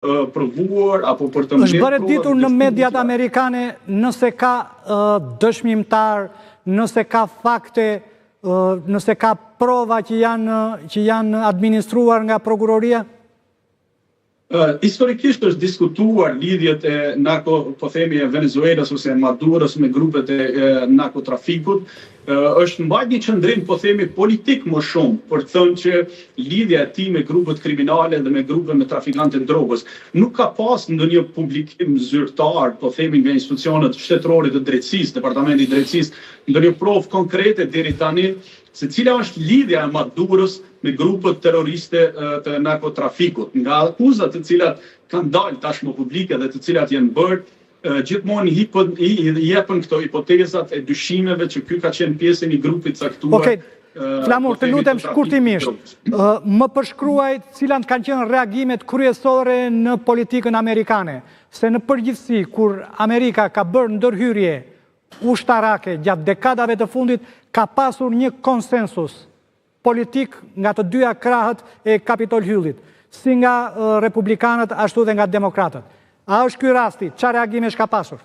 provuar apo për të është bërë ditur në mediat amerikane nëse ka dëshmimtar, nëse ka fakte, nëse ka prova që janë administruar nga prokuroria? Historikisht është diskutuar lidhjet e po themi e Venezuelas ose Maduros me grupet e narkotrafikut. Është mbajtur një qëndrim, po themi, politik më shumë, për të thënë që lidhja e tij me grupet kriminale dhe me grupet me trafikantë drogës nuk ka pas ndonjë publikim zyrtar, po themi, nga institucionet shtetërore të drejtësisë, Departamenti i Drejtësisë, ndonjë provë konkrete deri tani se cila është lidhja e Maduros me grupet terroriste të narkotrafikut, nga akuzat të cilat kanë dalë tashmë publike dhe të cilat janë bërë. Gjithmonë jepen këto hipotezat e dyshimeve që ky ka qenë pjesë e një grupi caktuar. Okej, Flamur, të lutem shkurtimisht, më përshkruaj cilat kanë qenë reagimet kryesore në politikën amerikane, se në përgjithësi kur Amerika ka bërë ndërhyrje ushtarake gjatë dekadave të fundit, ka pasur një konsensus politik nga të dyja krahët e Capitol Hillit, si nga republikanët ashtu dhe nga demokratët. A është ky rasti? Çfarë reagimesh ka pasur?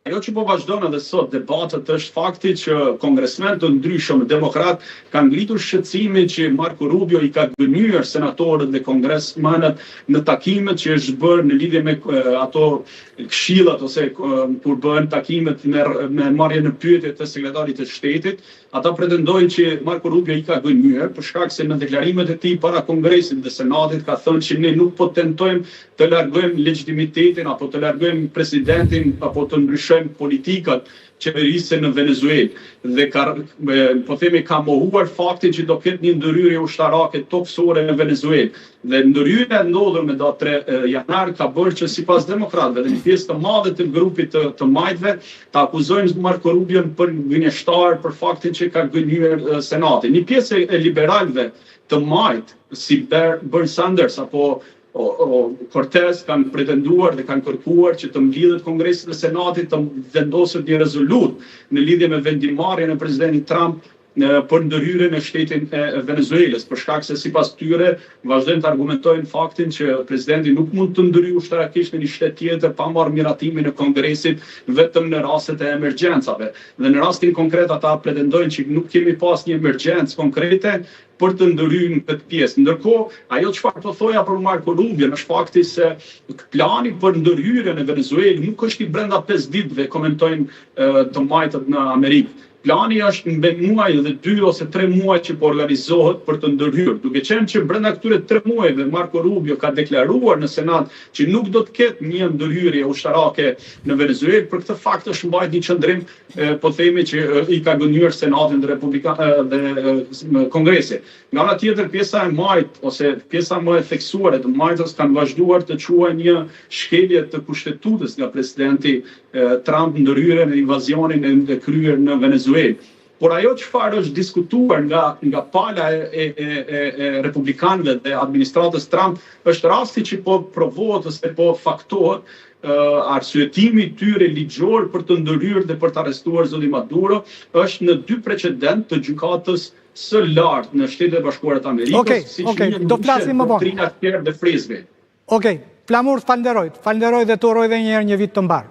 Ajo që po vazhdon edhe sot debatet është fakti që kongresmen të ndryshëm demokrat kanë ngritur shqetësimin që Marco Rubio i ka gënyer senatorët dhe kongresmanët në takimet që është bërë në lidhje me ato këshillat ose kur bëhen takimet me marrje në pyetje të sekretarit të shtetit. Ata pretendojnë që Marco Rubio i ka gënyer për shkak se në deklarimet e tij para Kongresit dhe Senatit ka thënë që ne nuk po tentojmë të largojmë legitimitetin apo të largojmë presidentin apo të ndryshojmë politikat qeverisë në Venezuelë dhe po themi ka mohuar faktin që do ketë një ndërhyrje ushtarake toksore në Venezuelë. Dhe ndërhyrja e ndodhur me datë 3 janar ka bërë që sipas demokratëve dhe një pjesë të madhe të grupit të majtëve ta akuzojnë Marco Rubion për gënjeshtar për faktin që ka gënyer Senatin. Një pjesë e liberalëve të majtë si Bernie Sanders apo Cortez kanë pretenduar dhe kanë kërkuar që të mblidhet Kongresi dhe Senati të vendosur një rezolut në lidhje me vendimarrjen e presidentit Trump për ndërhyrjen e shtetit e Venezuelës, për shkak se sipas tyre vazhdojnë të argumentojnë faktin që presidenti nuk mund të ndërhyjë ushtarakisht në një shtet tjetër pa marrë miratimin e Kongresit vetëm në rastet e emergjencave. Dhe në rastin konkret ata pretendojnë që nuk kemi pas një emergjencë konkrete për të ndërhyrë në këtë pjesë. Ndërkohë, ajo çfarë po thoja për Marco Rubio është fakti se plani për ndërhyrjen e Venezuelës nuk është i brenda 5 ditëve, komentojnë të majtët në Amerikë. Plani është në muaj dhe 2 ose 3 muaj që po organizohet për të ndërhyrë. Duke qenë që brenda këtyre 3 muajve Marco Rubio ka deklaruar në Senat që nuk do të ketë një ndërhyrje ushtarake në Venezuelë, për këtë fakt është mbajtur një qendrim, po themi që i ka gënyer Senatin dhe Kongresin. Nga ana tjetër, pjesa e majt ose pjesa më e theksuar të majtës kanë vazhduar të quajnë një shkelje të kushtetutës nga presidenti Trump ndërhyrjen e invazionin e kryer në Venezuelë. Por ajo çfarë është diskutuar nga pala e republikanëve dhe administratës Trump është rasti që po provohet ose po faktohet arsyetimi i tyre ligjor për të ndërhyrë dhe për të arrestuar zotin Maduro është në 2 precedent të gjykatës së lartë në Shtetet e Bashkuara të Amerikës, siç do flasim më vonë. Doktrina Pierre de Fresve. Okej, Flamur, falenderoj dhe të uroj edhe një herë një vit të mbar.